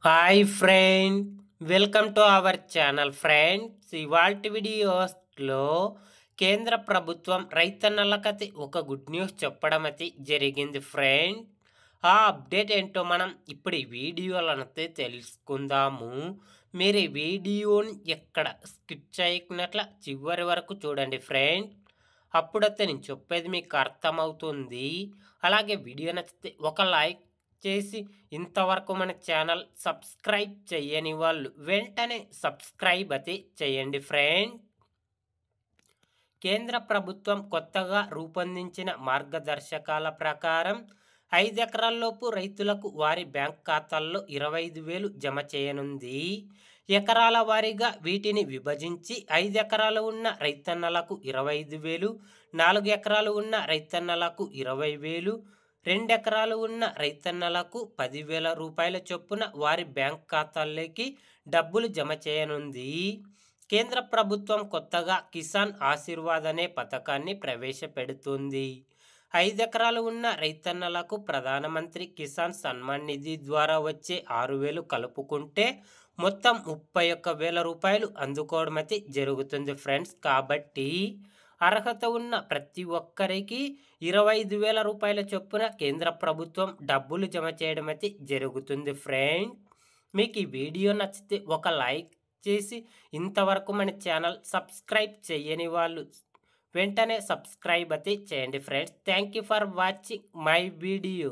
Hi friend, welcome to our channel friends. ఇవాల్టి వీడియోస్లో కేంద్ర ప్రభుత్వం రైతన్నలకైతే ఒక గుడ్ న్యూస్ చెప్పడం అయితే జరిగింది ఫ్రెండ్. ఆ అప్డేట్ ఏంటో మనం ఇప్పుడు ఈ వీడియోలనైతే తెలుసుకుందాము. మీరు ఈ వీడియోని ఎక్కడ స్కిప్ చేయకున్నట్ల చివరి వరకు చూడండి ఫ్రెండ్. అప్పుడైతే నేను చెప్పేది మీకు అర్థమవుతుంది. అలాగే వీడియో నచ్చితే ఒక లైక్ చేసి ఇంతవరకు మన ఛానల్ సబ్స్క్రైబ్ చేయని వాళ్ళు వెంటనే సబ్స్క్రైబ్ అయితే చేయండి ఫ్రెండ్. కేంద్ర ప్రభుత్వం కొత్తగా రూపొందించిన మార్గదర్శకాల ప్రకారం 5 ఎకరాల్లోపు రైతులకు వారి బ్యాంక్ ఖాతాల్లో 25,000 జమ చేయనుంది. ఎకరాల వారీగా వీటిని విభజించి 5 ఎకరాలు ఉన్న రైతన్నలకు 25,000, 4 ఎకరాలు ఉన్న రైతన్నలకు 20,000, 2 ఎకరాలు ఉన్న రైతన్నలకు 10,000 రూపాయల చొప్పున వారి బ్యాంక్ ఖాతాల్లోకి డబ్బులు జమ చేయనుంది. కేంద్ర ప్రభుత్వం కొత్తగా కిసాన్ ఆశీర్వాద్ అనే పథకాన్ని ప్రవేశపెడుతుంది. 5 ఎకరాలు ఉన్న రైతన్నలకు ప్రధానమంత్రి కిసాన్ సన్మాన్ నిధి ద్వారా వచ్చే 6,000 కలుపుకుంటే మొత్తం 31,000 రూపాయలు అందుకోవడం అయితే జరుగుతుంది ఫ్రెండ్స్. కాబట్టి అర్హత ఉన్న ప్రతి ఒక్కరికి 25,000 రూపాయల చొప్పున కేంద్ర ప్రభుత్వం డబ్బులు జమ చేయడం అయితే జరుగుతుంది ఫ్రెండ్. మీకు ఈ వీడియో నచ్చితే ఒక లైక్ చేసి ఇంతవరకు మన ఛానల్ సబ్స్క్రైబ్ చేయని వాళ్ళు వెంటనే సబ్స్క్రైబ్ అయితే చేయండి friends. Thank you for watching my video.